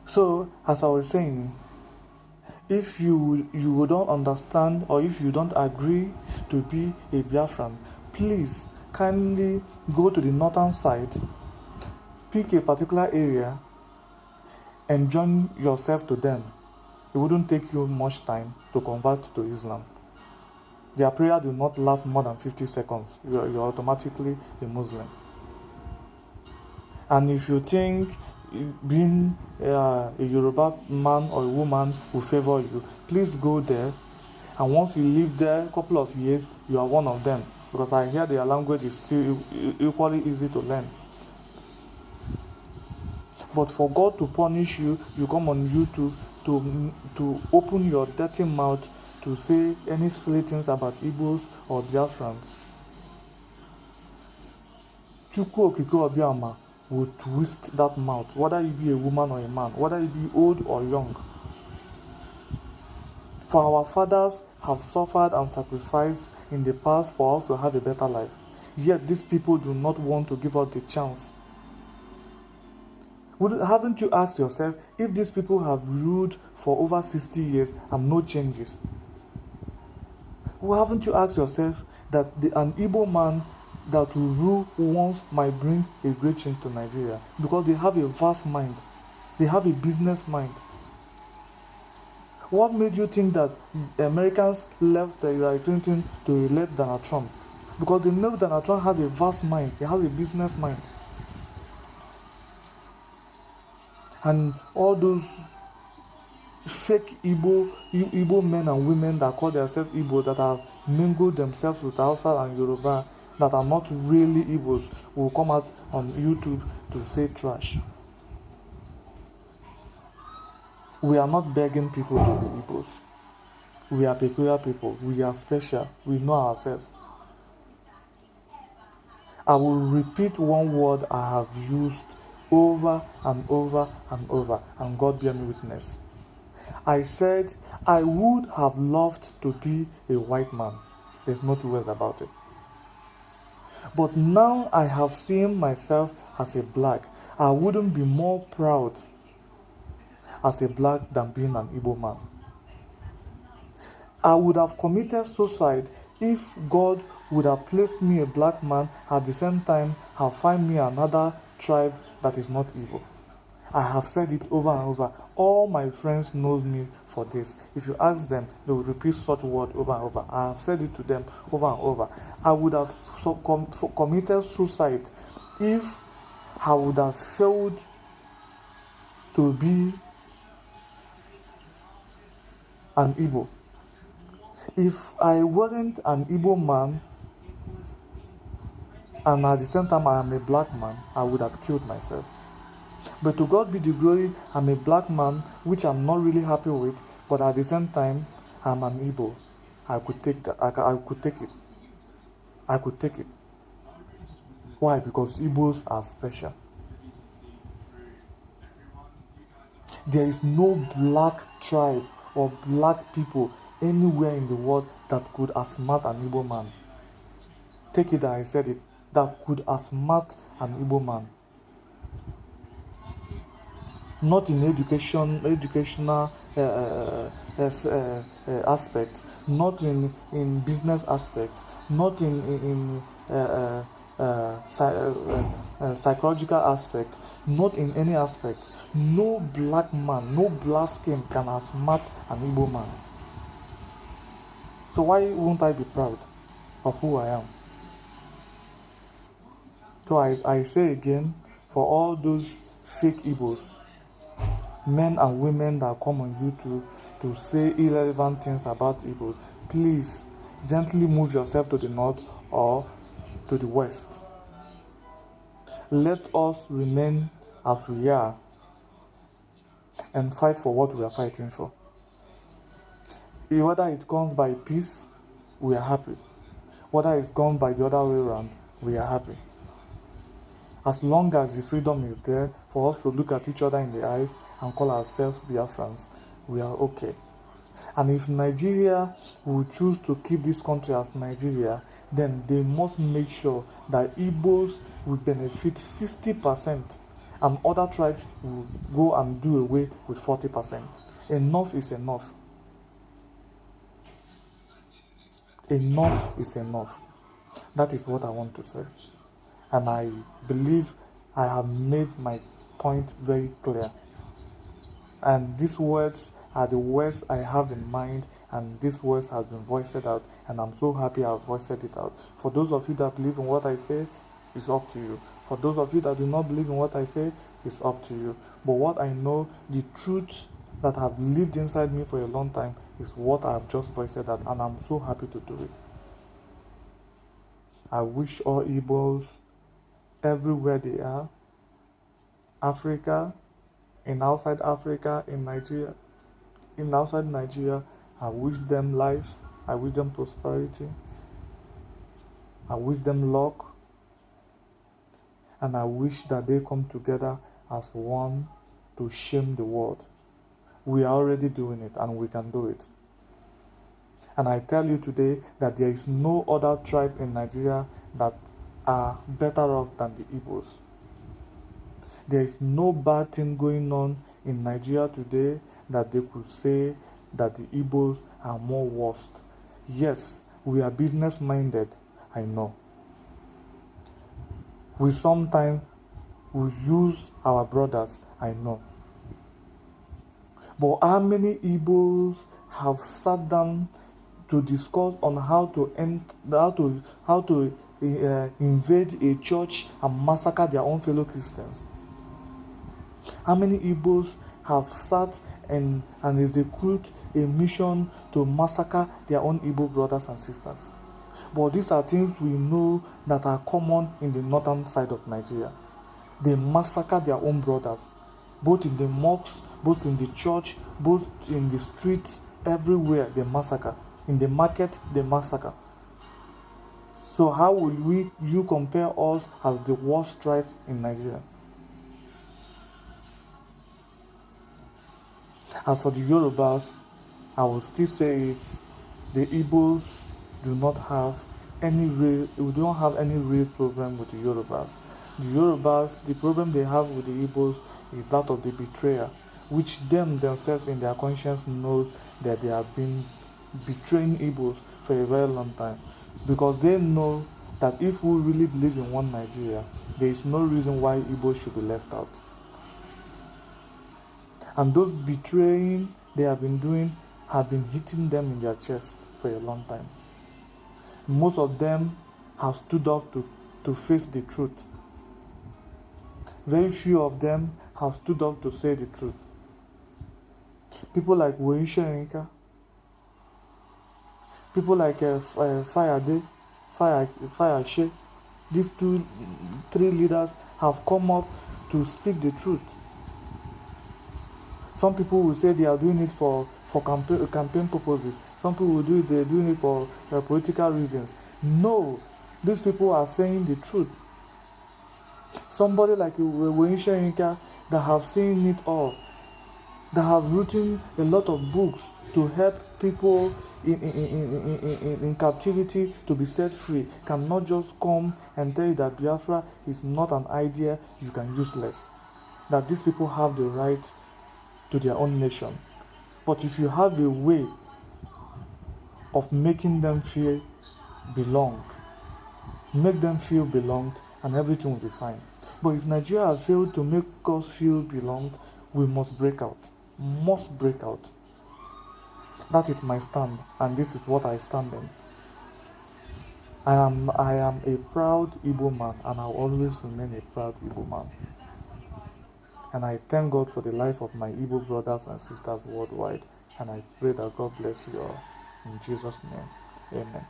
So, as I was saying, if you don't understand or if you don't agree to be a Biafran, please kindly go to the northern side, pick a particular area, and join yourself to them. It wouldn't take you much time to convert to Islam. Their prayer do not last more than 50 seconds. You're automatically a Muslim. And if you think being a Yoruba man or a woman will favor you, please go there. And once you live there a couple of years, you are one of them. Because I hear their language is still equally easy to learn. But for God to punish you, you come on YouTube to open your dirty mouth to say any silly things about Igbos or Biafrans. Chukwu Okike Obiama will twist that mouth, whether you be a woman or a man, whether you be old or young. For our fathers have suffered and sacrificed in the past for us to have a better life. Yet these people do not want to give us the chance. Haven't you asked yourself if these people have ruled for over 60 years and no changes? Well, haven't you asked yourself that an Igbo man that will rule once might bring a great change to Nigeria? Because they have a vast mind. They have a business mind. What made you think that Americans left Hillary Clinton to elect Donald Trump? Because they know Donald Trump has a vast mind. He has a business mind. And all those fake Igbo men and women that call themselves Igbo, that have mingled themselves with Hausa and Yoruba, that are not really Igbos, will come out on YouTube to say trash. We are not begging people to be Igbos. We are peculiar people. We are special. We know ourselves. I will repeat one word I have used over and over and over, and God bear me witness. I said I would have loved to be a white man. There's no two ways about it. But now I have seen myself as a black. I wouldn't be more proud as a black than being an Igbo man. I would have committed suicide if God would have placed me a black man at the same time have find me another tribe that is not Igbo. I have said it over and over. All my friends know me for this. If you ask them, they will repeat such word over and over. I have said it to them over and over. I would have committed suicide if I would have failed to be an Igbo. If I weren't an Igbo man and at the same time I am a black man, I would have killed myself. But to God be the glory, I'm a black man, which I'm not really happy with, but at the same time, I'm an Igbo. I could take that. I could take it. I could take it. Why? Because Igbos are special. There is no black tribe or black people anywhere in the world that could outsmart an Igbo man. Take it that I said it. That could outsmart an Igbo man. Not in educational aspect, not in business aspect, not in psychological aspect, not in any aspect. No black man, no black skin can outsmart an Igbo man. So why won't I be proud of who I am? So I say again, for all those fake Igbos, men and women that come on YouTube to say irrelevant things about Igbos, please gently move yourself to the north or to the west. Let us remain as we are and fight for what we are fighting for. Whether it comes by peace, we are happy. Whether it's gone by the other way around, we are happy. As long as the freedom is there for us to look at each other in the eyes and call ourselves Biafrans, we are okay. And if Nigeria will choose to keep this country as Nigeria, then they must make sure that Igbos will benefit 60% and other tribes will go and do away with 40%. Enough is enough. Enough is enough. That is what I want to say. And I believe I have made my point very clear. And these words are the words I have in mind, and these words have been voiced out, and I'm so happy I've voiced it out. For those of you that believe in what I say, it's up to you. For those of you that do not believe in what I say, it's up to you. But what I know, the truth that have lived inside me for a long time, is what I have just voiced out, and I'm so happy to do it. I wish all Igbos, everywhere they are, Africa, in outside Africa, in Nigeria, in outside Nigeria, I wish them life, I wish them prosperity, I wish them luck, and I wish that they come together as one to shame the world. We are already doing it, and we can do it. And I tell you today that there is no other tribe in Nigeria that are better off than the Igbos. There is no bad thing going on in Nigeria today that they could say that the Igbos are more worst. Yes, we are business minded, I know. We sometimes will use our brothers, I know. But how many Igbos have sat down to discuss on how to invade a church and massacre their own fellow Christians? How many Igbos have sat and execute a mission to massacre their own Igbo brothers and sisters? But these are things we know that are common in the northern side of Nigeria. They massacre their own brothers, both in the mosques, both in the church, both in the streets, everywhere they massacre. In the market, they massacre. So how will you compare us as the worst tribes in Nigeria? As for the Yorubas, I will still say it, the Igbos do not have any real problem with the Yorubas. The Yorubas, the problem they have with the Igbos is that of the betrayal, which them themselves in their conscience knows that they have been betraying Igbos for a very long time, because they know that if we really believe in one Nigeria, there is no reason why Igbos should be left out. And those betraying they have been doing have been hitting them in their chest for a long time. Most of them have stood up to face the truth. Very few of them have stood up to say the truth. People like Woisha Inka, people like Fire She, these 3 leaders have come up to speak the truth. Some people will say they are doing it for campaign purposes. Some people will do it, they're doing it for political reasons. No, these people are saying the truth. Somebody like Woisha Inka that have seen it all, that have written a lot of books to help people in captivity to be set free, cannot just come and tell you that Biafra is not an idea you can use less. That these people have the right to their own nation. But if you have a way of making them feel belong, make them feel belonged, and everything will be fine. But if Nigeria has failed to make us feel belonged, we must break out. Must break out. That is my stand, and this is what I stand in. I am a proud Igbo man, and I'll always remain a proud Igbo man. And I thank God for the life of my Igbo brothers and sisters worldwide, and I pray that God bless you all. In Jesus' name, amen.